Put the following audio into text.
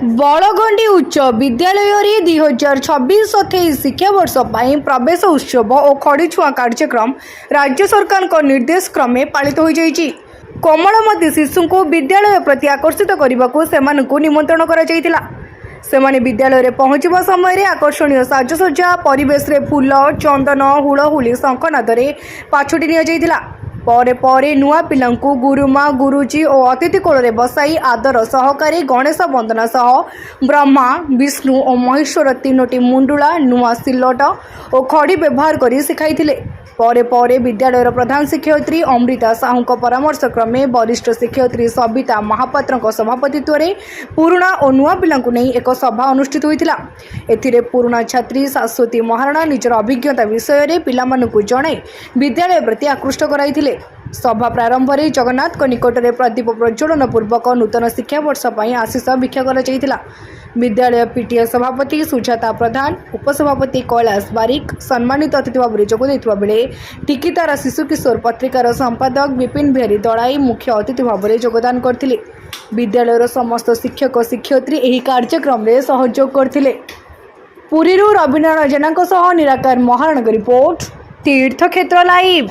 बड़गंडी उच्च विद्यालय 2026-27 शिक्षावर्ष प्रवेश उत्सव और खड़ीछुआ कार्यक्रम राज्य सरकार को निर्देश क्रमे पालित हो जाइछि। कोमलमती शिशु को विद्यालय प्रति आकर्षित करने को निमंत्रण करा जाइतिला। सेमाने विद्यालय रे पहुंचवा समय आकर्षणीय साजसज्जा परिवेश रे फूल चंदन हुलहुली शंखनादरे पाछोटी निया जाइतिला। परे परे नुआ पिलांकु गुरुमा गुरुजी और अतिथि कोल बसाई आदर सहकारी गणेश वंदना सह ब्रह्मा विष्णु और महेश्वर तीनोटी मुंडुला नुआ सिलट और खड़ी व्यवहार कर शिखाई। परे परे विद्यालय प्रधान शिक्षयित्री अमृता साहू परामर्श क्रमे वरिष्ठ शिक्षयित्री सबिता महापात्र सभापतित्व में पुराणा और नुआ पिलांकु नहीं एक सभा अनुष्ठित होता। एथिरे पुराणा छात्री शाश्वती महाराणा निजर अभिज्ञता विषय में पिलामानकु जणाई विद्यालय प्रति आकृष्ट कराइथिले। सभा प्रारंभ में जगन्नाथ निकट में प्रदीप प्रज्वलन पूर्वक नूतन शिक्षा वर्ष आशीष भिक्षा कर विद्यालय पीटीए सभापति सुजाता प्रधान उपसभापति कैलाश बारिक सम्मानित अतिथि भाव में जोगदेइथिबा बेले टिकितारा शिशु किशोर पत्रिकार संपादक विपिन बिहारी दलाई मुख्य अतिथि भाव में योगदान करथिले। विद्यालय समस्त शिक्षक शिक्षयित्री एही कार्यक्रम में सहयोग करथिले। पुरीरू रवीन्द्र जेना निराकार महाराणा रिपोर्ट तीर्थक्षेत्र लाइव।